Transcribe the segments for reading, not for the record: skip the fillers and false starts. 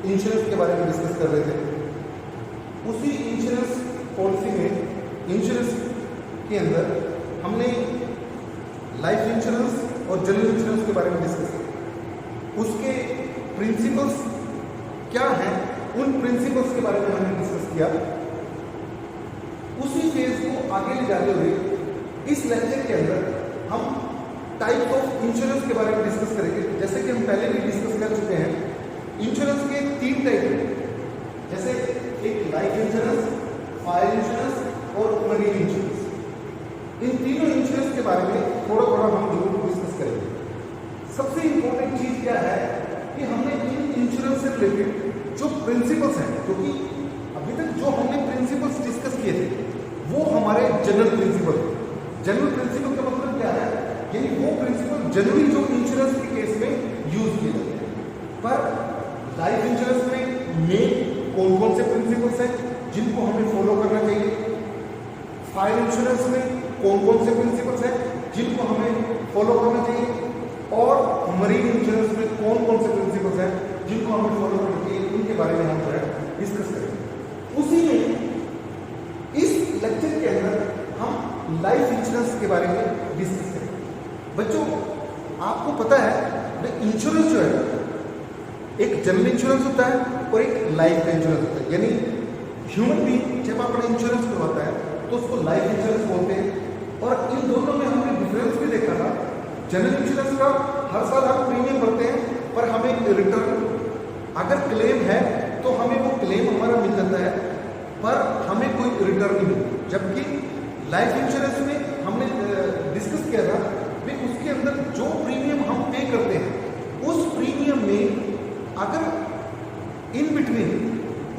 Insurance के बारे में डिस्कस कर रहे थे। उसी इंश्योरेंस पॉलिसी में इंश्योरेंस के अंदर हमने लाइफ इंश्योरेंस और जनरल इंश्योरेंस के बारे में डिस्कस किया। उसके प्रिंसिपल्स क्या हैं, उन प्रिंसिपल्स के बारे में हमने डिस्कस किया। उसी फेज को आगे ले जाते हुए इस लेक्चर के अंदर हम टाइप ऑफ इंश्योरेंस के बारे में डिस्कस करेंगे। जैसे कि हम पहले भी डिस्कस कर चुके हैं, इंश्योरेंस के 3 टाइप हैं, जैसे एक लाइफ इंश्योरेंस, फायर इंश्योरेंस और मरीन इंश्योरेंस। इन तीनों इंश्योरेंस के बारे में थोड़ा थोड़ा हम जरूर डिस्कस करेंगे। सबसे इंपॉर्टेंट चीज क्या है कि हमने इन इंश्योरेंस से रिलेटेड जो प्रिंसिपल्स हैं, क्योंकि अभी तक जो हमने प्रिंसिपल्स डिस्कस किए थे वो हमारे जनरल प्रिंसिपल थे। जनरल प्रिंसिपल का मतलब क्या है, यानी वो प्रिंसिपल जनरली जो इंश्योरेंस के केस में यूज किए जाते हैं। पर लाइफ इंश्योरेंस में कौन कौन से प्रिंसिपल्स हैं जिनको हमें फॉलो करना चाहिए, फायर इंश्योरेंस में कौन कौन से प्रिंसिपल्स हैं जिनको हमें फॉलो करना चाहिए, और मरीन इंश्योरेंस में कौन कौन से प्रिंसिपल्स हैं जिनको हमें फॉलो करना चाहिए, उनके बारे में हम जो है डिस्कस करेंगे। उसी में इस लेक्चर के अंदर हम लाइफ इंश्योरेंस के बारे में डिस्कस करेंगे। बच्चों, आपको पता है इंश्योरेंस जो है एक जनरल इंश्योरेंस होता है और एक लाइफ का इंश्योरेंस होता है। यानी ह्यूमन बीइंग जब अपना इंश्योरेंस करवाता है तो उसको लाइफ इंश्योरेंस बोलते हैं। और इन दोनों में हमने डिफरेंस भी देखा था। जनरल इंश्योरेंस का हर साल हम प्रीमियम भरते हैं, पर हमें रिटर्न अगर क्लेम है तो हमें वो क्लेम हमारा मिल जाता है, पर हमें कोई रिटर्न नहीं मिलता। जबकि लाइफ इंश्योरेंस में हमने डिस्कस किया था कि उसके अंदर जो प्रीमियम हम पे करते हैं उस प्रीमियम में अगर इन बिटवीन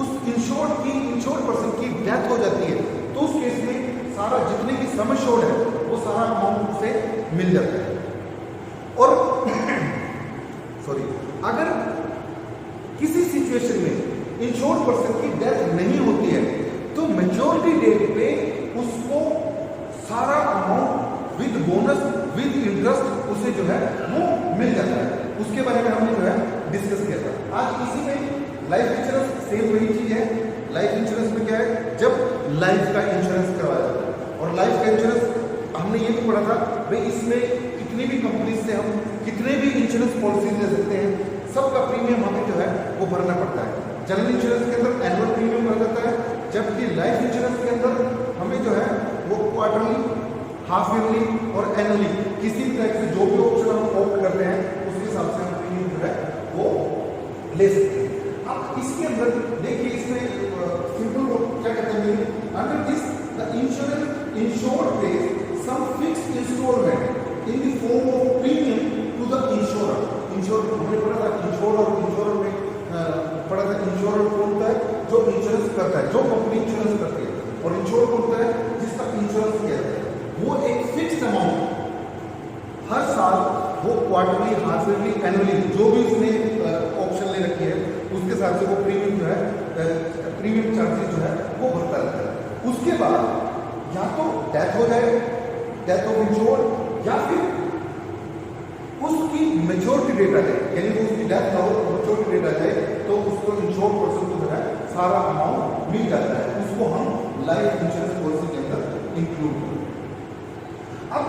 उस इंश्योर्ड पर्सन की डेथ हो जाती है तो उस केस में सारा जितने भी सम एश्योर्ड है वो सारा अमाउंट से मिल जाता है। और अगर किसी सिचुएशन में इंश्योर्ड पर्सन की डेथ नहीं होती है तो मेजॉरिटी डेट पे उसको सारा amount with bonus with interest उसे जो है वो मिल जाता है। उसके बारे में हमने जो है डिस्कस किया था। आज इसी में लाइफ इंश्योरेंस सेम वही चीज है। लाइफ इंश्योरेंस में क्या है, जब लाइफ का इंश्योरेंस करवाया जाता है, और लाइफ का इंश्योरेंस हमने ये भी पढ़ा था भाई इसमें कितनी भी कंपनी से हम कितने भी इंश्योरेंस पॉलिसी ले सकते हैं, सबका प्रीमियम हमें जो है वो भरना पड़ता है। जनरल इंश्योरेंस के अंदर एनुअल प्रीमियम भरा जाता है, जबकि लाइफ इंश्योरेंस के अंदर हमें जो है वो क्वार्टरली, हाफ ईयरली और एनुअली किसी तरह से जो भी ऑप्शन हम ऑप्ट करते हैं उसके हिसाब से हम प्रीमियम जो है वो ले सकते हैं। अब इसके अंदर देखिए, इसमें सिंपल क्या कहते हैं, under this the insurance insured pays some fixed instalment in the form of premium to the insurer. Insure हमने पढ़ा था, इंश्योर और इंश्योरर में पढ़ा था। इंश्योरर कौन होता है, जो इंश्योरेंस करता है, जो कंपनी इंश्योरेंस करती है, और इंश्योर कौन होता है, जिसका इंश्योरेंस किया जाता है। वो एक फिक्स्ड अमाउंट हर साल वो क्वार्टरली, हाफ ईयरली, एनुअली जो भी उसने ऑप्शन ले रखी है उसके हिसाब से वो प्रीमियम जो है, प्रीमियम चार्जेस जो है वो भरता रहता है। उसके बाद या तो डेथ हो जाए, डेथ ऑफ इंश्योर्ड, या फिर उसकी मेच्योरिटी डेट आ जाए, यानी वो उसकी डेथ ना हो, मेच्योरिटी डेट आ जाए तो उसको इंश्योर्ड पर्सन को जो है सारा अमाउंट मिल जाता है। उसको हम लाइफ इंश्योरेंस पॉलिसी के अंदर इंक्लूड करते हैं। अब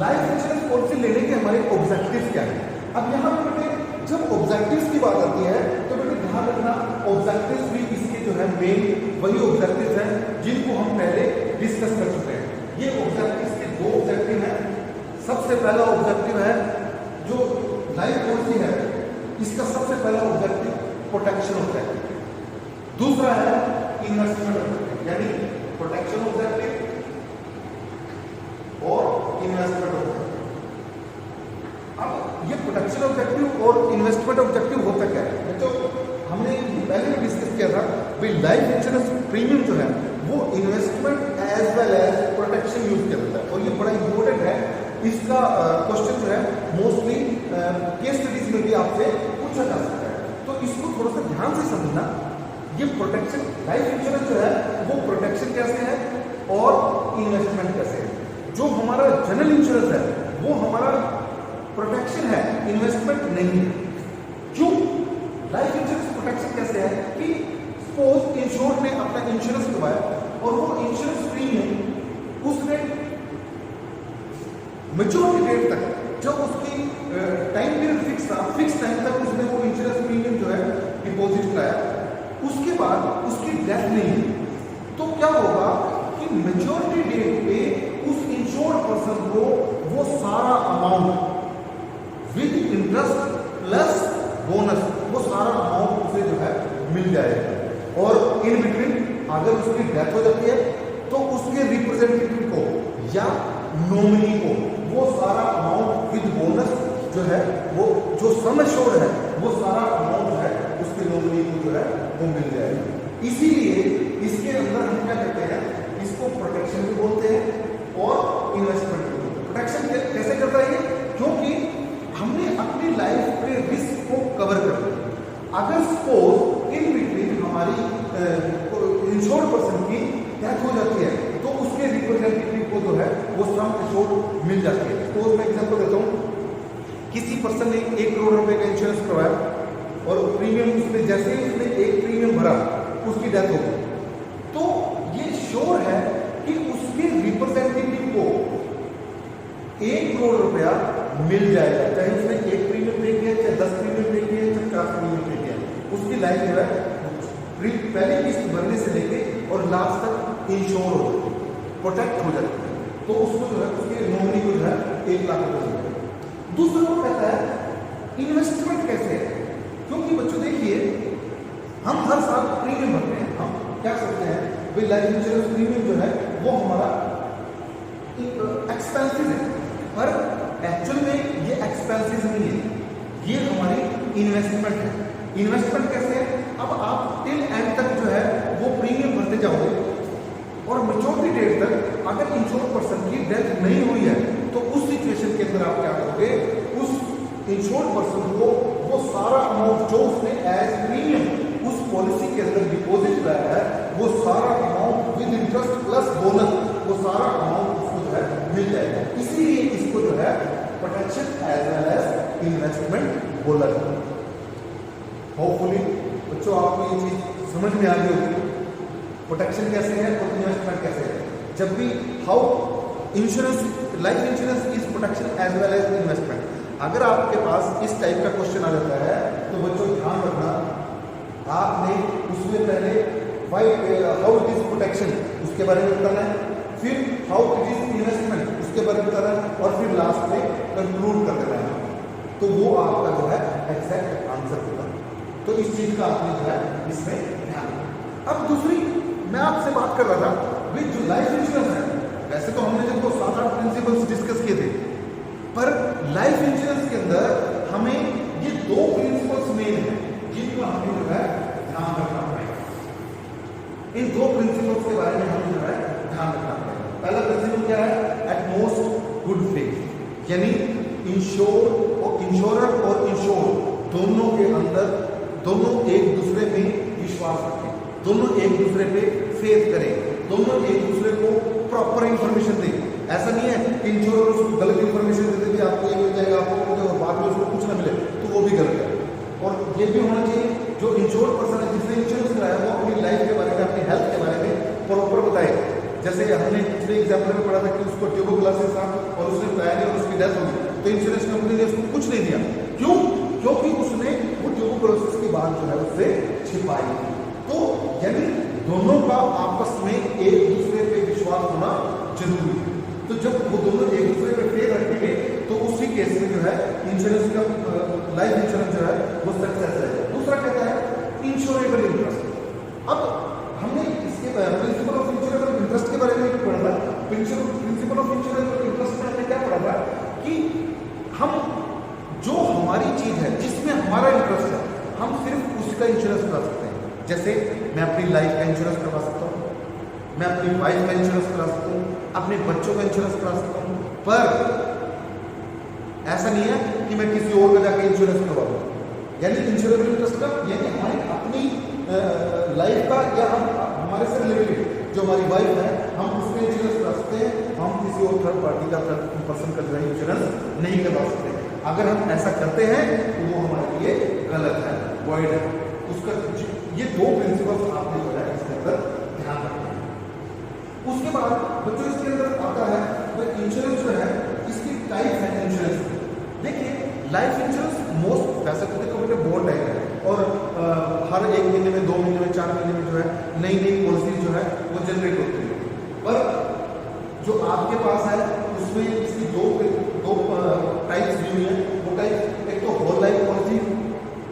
लाइफ इंश्योरेंस पॉलिसी लेने के हमारे ऑब्जेक्टिव्स क्या है। अब यहाँ पे बेटे जब ऑब्जेक्टिव्स की बात आती है तो बेटे ध्यान रखना, ऑब्जेक्टिव्स भी इसके जो है मेन वही ऑब्जेक्टिव्स हैं जिनको हम पहले डिस्कस कर चुके हैं। ये ऑब्जेक्टिव्स के 2 ऑब्जेक्टिव हैं। सबसे पहला ऑब्जेक्टिव है जो लाइफ पॉलिसी है, इसका सबसे पहला ऑब्जेक्टिव प्रोटेक्शन ऑब्जेक्टिव, दूसरा है इन्वेस्टमेंट ऑब्जेक्टिव, यानी प्रोटेक्शन ऑब्जेक्टिव और इन्वेस्टमेंट ऑब्जेक्टिव। अब ये प्रोटेक्शन ऑब्जेक्टिव और इन्वेस्टमेंट ऑब्जेक्टिव होता क्या है, तो हमने पहले भी डिस्कस किया था भाई लाइफ इंश्योरेंस प्रीमियम जो है वो investment as well as protection use किया जाता है। और ये बड़ा इंपॉर्टेंट है, इसका क्वेश्चन जो है मोस्टली केस स्टडीज में भी आपसे पूछा जा सकता है। तो इसको थोड़ा सा ध्यान से समझना। ये प्रोटेक्शन लाइफ इंश्योरेंस जो है वो प्रोटेक्शन कैसे है और इन्वेस्टमेंट कैसे है। जो हमारा जनरल इंश्योरेंस है वो हमारा प्रोटेक्शन है, इन्वेस्टमेंट नहीं है। क्यों? लाइफ इंश्योरेंस प्रोटेक्शन कैसे है, सपोज इंश्योर्ड ने अपना इंश्योरेंस करवाया और वो इंश्योरेंस प्रीमियम उसने मैच्योरिटी डेट तक, जब उसकी टाइम पीरियड फिक्स था, फिक्स टाइम तक उसने वो इंश्योरेंस प्रीमियम जो है डिपॉजिट कराया, उसके बाद उसकी डेथ नहीं हुई, तो क्या होगा कि मैच्योरिटी डेट पे उस इंश्योर्ड पर्सन को वो सारा amount with interest plus bonus, वो सारा अमाउंट उसे जो है मिल जाएगा। और इन बिटवीन अगर उसकी डेथ हो जाती है तो उसके रिप्रेजेंटेटिव को या नॉमिनी को वो सारा अमाउंट विद बोनस जो है, वो जो सम एश्योर्ड है वो सारा अमाउंट जो है उसके नॉमिनी को जो है वो मिल जाएगा। इसीलिए इसके अंदर हम क्या कहते हैं, इसको प्रोटेक्शन भी बोलते हैं और इन्वेस्टमेंट भी बोलते हैं। प्रोटेक्शन कैसे करता है ये, क्योंकि हमने अपनी लाइफ के रिस्क को कवर कर दिया। अगर सपोज इन बिटवीन हमारी इंश्योर्ड पर्सन की डेथ हो जाती है तो उसके रिप्रेजेंटेटिव को जो है वो सम एश्योर्ड मिल जाती है। सपोज मैं एग्जांपल देता हूँ, किसी पर्सन ने 1 करोड़ रुपए का इंश्योरेंस करवाया और प्रीमियम उसने जैसे ही उसने 1 प्रीमियम भरा उसकी डेथ हो गई, तो ये श्योर है कि उसके रिप्रेजेंटेटिव को 1 करोड़ रुपया मिल जाएगा, चाहे उसने 1 प्रीमियम पे किया, चाहे 10 प्रीमियम पे किया, चाहे 50 प्रीमियम पे किया, उसकी लाइफ जो है पहले किस्त भरने से लेके और लास्ट तक इंश्योर हो जाती है, प्रोटेक्ट हो जाती है। तो उसको जो है उसके नॉमिनी को जो है 1 लाख रुपए मिल जाएगा। दूसरा वो कहता है इन्वेस्टमेंट कैसे है, क्योंकि बच्चों देखिए हम हर साल प्रीमियम भरते हैं, हम क्या करते हैं भाई लाइफ इंश्योरेंस प्रीमियम जो है वो हमारा एक्सपेंसिव है, पर एक्चुअल में ये एक्सपेंसिव नहीं है, ये हमारी इन्वेस्टमेंट है। इन्वेस्टमेंट कैसे है, अब आप टिल एंड तक जो है वो प्रीमियम भरते जाओगे और मैच्योरिटी डेट तक अगर इंश्योर्ड पर्सन की डेथ नहीं हुई है तो उस सिचुएशन के अंदर आप क्या करोगे, उस इंश्योर्ड पर्सन को वो सारा अमाउंट जो उसने एज प्रीमियम उस पॉलिसी के अंदर डिपॉजिट कराया है वो सारा amount with interest plus bonus वो सारा अमाउंट उसको जो है मिल जाएगा। इसीलिए इसको जो है protection as well as investment बोला जाता है। होपफुली बच्चों आपको ये चीज समझ में आ गई होगी, प्रोटेक्शन कैसे है और इन्वेस्टमेंट कैसे है। जब भी how insurance, life insurance is protection as well as investment. अगर आपके पास इस टाइप का क्वेश्चन आ जाता है तो बच्चों ध्यान रखना, आपने उसमें पहले हाउ इट इज प्रोटेक्शन उसके बारे में बताना है, फिर हाउ इट इज इन्वेस्टमेंट उसके बारे में बताना है और फिर लास्ट में कंक्लूड कर देना है, तो वो आपका जो है एग्जैक्ट आंसर होगा। तो इस चीज का आपने जो है इसमें ध्यान रखना। अब दूसरी मैं आपसे बात कर रहा था भाई जो लाइफ इंश्योरेंस है, वैसे तो हमने जब 7-8 प्रिंसिपल्स डिस्कस किए थे, पर लाइफ इंश्योरेंस के अंदर हमें ये 2 प्रिंसिपल्स मेन है जिनका हमें जो है ध्यान रखना पड़ेगा। इन 2 प्रिंसिपल्स के बारे में हमें जो है ध्यान रखना पड़ेगा। पहला प्रिंसिपल क्या है, एट मोस्ट गुड फेथ, यानी इंश्योरर और इंश्योर्ड दोनों के अंदर दोनों एक दूसरे में विश्वास रखें, दोनों एक दूसरे पे फेथ करें, दोनों एक दूसरे को प्रॉपर इंफॉर्मेशन दें। ऐसा नहीं है कि इंश्योरर उसको गलत इंफॉर्मेशन दे दे कि आपको ये मिल जाएगा, आपको मिल जाएगा और बाद में उसको कुछ ना मिले, तो वो भी गलत है। और ये भी होना चाहिए जो इंश्योर्ड पर्सन है जिसने इंश्योरेंस कराया वो अपनी लाइफ के बारे में, अपनी हेल्थ के बारे में प्रॉपर बताए। जैसे हमने पिछले एग्जाम्पल में पढ़ा था कि उसको ट्यूबरकुलोसिस था और उसने बताया नहीं और उसकी डेथ हो गई, तो इंश्योरेंस कंपनी ने उसको कुछ नहीं दिया। क्यों? क्योंकि उसने वो ट्यूबरकुलोसिस की बात जो है उससे छिपाई। तो यानी दोनों का आपस में एक दूसरे पे विश्वास होना जरूरी है। तो जब वो दोनों एक दूसरे पे फेथ रखेंगे तो उसी केस में जो है इंश्योरेंस का लाइफ इंश्योरेंस जो है वो सक्सेस है। दूसरा कहता है इंश्योरेबल इंटरेस्ट। अब हमने इसके प्रिंसिपल ऑफ इंश्योरेबल इंटरेस्ट के बारे में पढ़ा था। प्रिंसिपल ऑफ इंश्योरेबल इंटरेस्ट में हमने क्या पढ़ा था कि हम जो हमारी चीज है जिसमें हमारा इंटरेस्ट है हम सिर्फ उसका इंश्योरेंस करा सकते हैं। जैसे मैं अपनी लाइफ का इंश्योरेंस करवा सकता हूँ, मैं अपनी वाइफ का इंश्योरेंस करा सकता हूँ, अपने बच्चों का इंश्योरेंस करा सकता हूँ, पर ऐसा नहीं है कि मैं किसी और का जाकर इंश्योरेंस करवा दूँ। यानी इंश्योरेबल इंटरेस्ट का यानी हमारी अपनी लाइफ का या हम हमारे से रिलेटेड जो हमारी वाइफ है हम उसमें इंश्योरेंस करा सकते हैं, हम किसी और थर्ड पार्टी का थर्ड पर्सन का जो है इंश्योरेंस नहीं करवा सकते। अगर हम ऐसा करते हैं तो वो हमारे लिए गलत है, वॉइड है, उसका ये दो प्रिंसिपल्स आपने जो है इसके अंदर ध्यान रखना है। उसके बाद बच्चों इसके अंदर आता है तो इंश्योरेंस जो है इसकी टाइप है इंश्योरेंस। देखिए लाइफ इंश्योरेंस मोस्ट वैसे तो देखो बेटे बहुत टाइप है और हर 1 महीने में 2 महीने में 4 महीने में जो है नई नई पॉलिसी जो है वो जनरेट होती है। पर जो आपके पास है उसमें इसकी दो टाइप्स दी हुई है। वो टाइप एक तो होल लाइफ पॉलिसी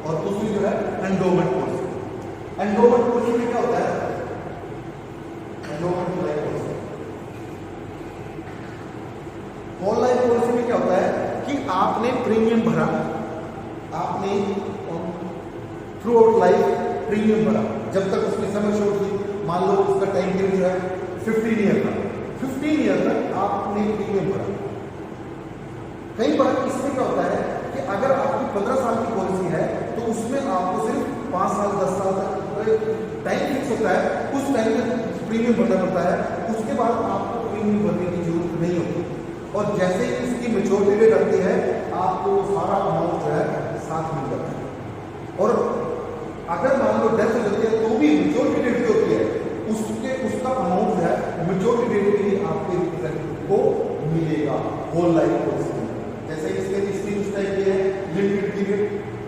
और दूसरी जो है एंडोमेंट पॉलिसी। एंडोमेंट पॉलिसी में क्या होता है? Endowment life policy, whole life policy में क्या होता है कि आपने प्रीमियम भरा, आपने थ्रू आउट लाइफ प्रीमियम भरा जब तक उसकी समय शोध थी। मान लो उसका टाइम पीरियड जो है 15 ईयर का, 15 ईयर तक आपने प्रीमियम भरा। कई बार इसमें क्या होता है कि अगर आपकी 15 साल की पॉलिसी है तो उसमें आपको सिर्फ 5 साल 10 साल तक टाइम फिक्स होता है, उस टाइम में प्रीमियम भरना पड़ता है। उसके बाद आपको प्रीमियम भरने की जरूरत नहीं होती और जैसे ही इसकी मेच्योरिटी डेट आती है आपको सारा अमाउंट जो है साथ मिल जाता है। और अगर मान लो डेथ हो जाती है तो भी मेच्योरिटी डेट जो होती है उसका अमाउंट जो है मेच्योरिटी डेट के लिए आपके रिप्रेजेंटेटिव को मिलेगा होल लाइफ पॉलिसी में। जैसे इसकी उस टाइप की है लिमिटेड पीरियड,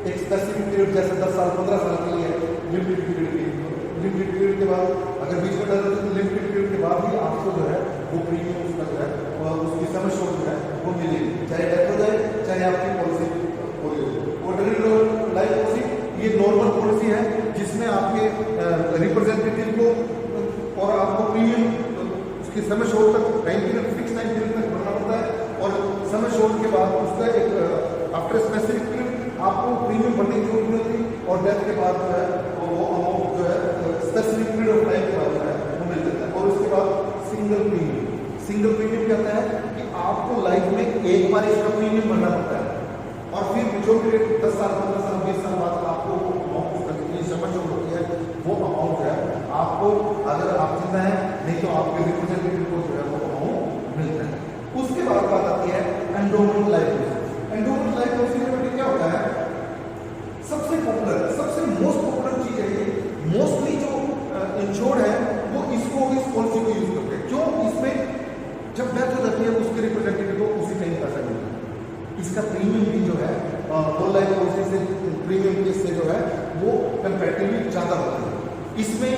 एक स्पेसिफिक पीरियड जैसे 10 साल 15 साल के लिए लिमिटेड पीरियड के बाद अगर बीच में डर तो लिमिटेड पीरियड के बाद ही आपको जो है वो प्रीमियम उसका जो है और उसकी समय शोध जो है वो मिलेगी, चाहे डेथ हो जाए चाहे आपकी पॉलिसी पूरी हो। ऑर्डिनरी लाइफ पॉलिसी ये नॉर्मल पॉलिसी है जिसमें आपके रिप्रेजेंटेटिव को और आपको प्रीमियम उसकी समय शोध तक time period fix time period तक भरना पड़ता है और समय शोध के बाद उसका एक आफ्टर स्पेसिफिक पीरियड आपको प्रीमियम भरने की जरूरत नहीं होती और डेथ के बाद जो है वो अमाउंट जो है स्पेसिफिक पीरियड ऑफ टाइम के बाद जो है वो मिल जाता है। और उसके बाद सिंगल प्रीमियम क्या होता है कि आपको लाइफ में एक बार इसका प्रीमियम भरना पड़ता है और फिर मेच्योरिटी डेट 10 साल 15 साल 20 साल बाद आपको अमाउंट जितनी समय जो होती है वो अमाउंट जो है आपको अगर आप जितना है नहीं तो आपके रिप्रेजेंटेटिव को जो है वो अमाउंट मिलता है। उसके बाद बात आती है endowment life policy. Endowment life policy में क्या होता है? सबसे पॉपुलर सबसे मोस्ट पॉपुलर चीज है ये, मोस्टली जो इंश्योर्ड है वो इसको इस पॉलिसी को यूज करते हैं। क्यों? इसमें जब डेथ हो जाती है उसके रिप्रेजेंटेटिव को उसी टाइम पैसा मिलता है। इसका प्रीमियम भी जो है होल लाइफ पॉलिसी से प्रीमियम केस से जो है वो कंपैरेटिवली ज्यादा होता है। इसमें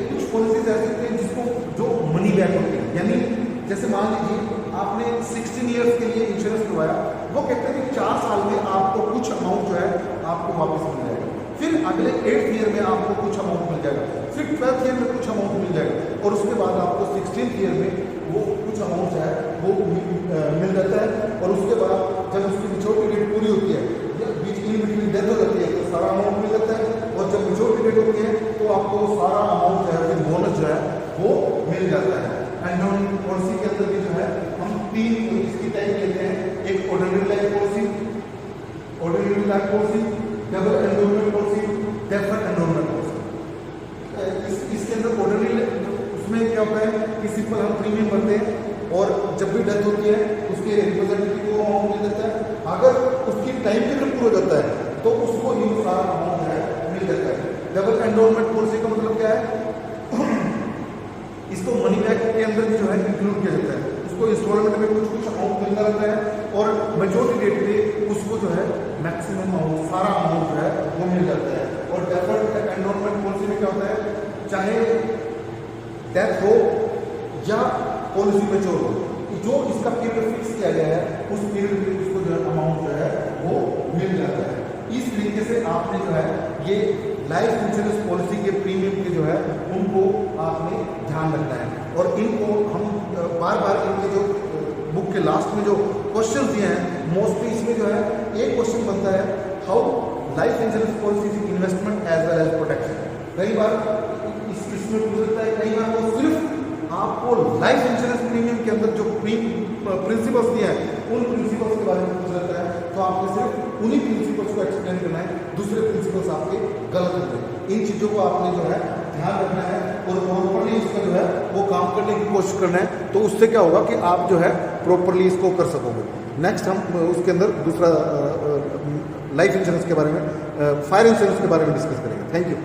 कुछ पॉलिसीज ऐसी होती हैं जिसको जो मनी बैक होती है, यानी जैसे मान लीजिए आपने 16 ईयर्स के लिए इंश्योरेंस करवाया, वो कहते हैं कि 4 साल में आपको कुछ अमाउंट जो है आपको वापस मिल जाएगा, फिर अगले 8th ईयर में आपको कुछ अमाउंट मिल जाएगा, फिर 12th ईयर में कुछ अमाउंट मिल जाएगा और उसके बाद आपको 16th ईयर में वो कुछ अमाउंट जो है वो मिल जाता है। और उसके बाद जब उसकी मेच्योरिटी डेट पूरी होती है या बीच में डेथ हो जाती है तो सारा अमाउंट मिल जाता है और जब मेच्योरिटी डेट होती है तो आपको सारा अमाउंट जो है फिर बोनस जो है वो मिल जाता है। एंडोमेंट पॉलिसी के अंदर भी जो है हम 3 इसकी टाइप लेते हैं, एक ordinary life policy, double endowment policy, deferred endowment policy. इसके अंदर ऑर्डिनरी उसमें क्या होता है कि सिंपल हम प्रीमियम भरते हैं और जब भी डेथ होती है उसके रिप्रेजेंटेटिव को अमाउंट मिल जाता है। अगर उसकी टाइम पीरियड पूरा हो जाता है तो उसको ही सारा अमाउंट जो है मिल जाता है। डबल एंडोमेंट पॉलिसी का मतलब क्या है? इसको मनी बैक के अंदर भी जो है इंक्लूड किया जाता है, उसको इंस्टॉलमेंट में कुछ अमाउंट मिलता रहता है और मेच्योरिटी डेट पे उसको जो है मैक्सिमम अमाउंट सारा अमाउंट जो है वो मिल जाता है। और डेफर्ड एंडोमेंट पॉलिसी में क्या होता है? चाहे डेथ हो या पॉलिसी मेच्योर हो, जो इसका पीरियड फिक्स किया गया है उस पीरियड में उसको जो है अमाउंट जो है वो मिल जाता है। इस तरीके से आपने जो है ये लाइफ इंश्योरेंस पॉलिसी के प्रीमियम के जो है उनको आपने ध्यान रखना है और इनको हम बार बार इनके जो बुक के लास्ट में जो क्वेश्चन दिए हैं मोस्टली इसमें जो है एक क्वेश्चन बनता है how life insurance policy is investment as well as protection. कई बार इसमें पूछता है, कई बार वो सिर्फ आपको लाइफ इंश्योरेंस प्रीमियम के अंदर जो प्रिंसिपल्स दिए हैं उन प्रिंसिपल्स के बारे में पूछ रहता है तो आपको सिर्फ उन्हीं प्रिंसिपल्स को एक्सप्लेन करना है, दूसरे प्रिंसिपल्स आपके गलत होते हैं। इन चीज़ों को आपने जो है ध्यान रखना है और प्रॉपरली इसका जो है वो काम करने की कोशिश करना है, तो उससे क्या होगा कि आप जो है प्रॉपरली इसको कर सकोगे। नेक्स्ट हम उसके अंदर दूसरा लाइफ इंश्योरेंस के बारे में, फायर इंश्योरेंस के बारे में डिस्कस करेंगे। Thank you.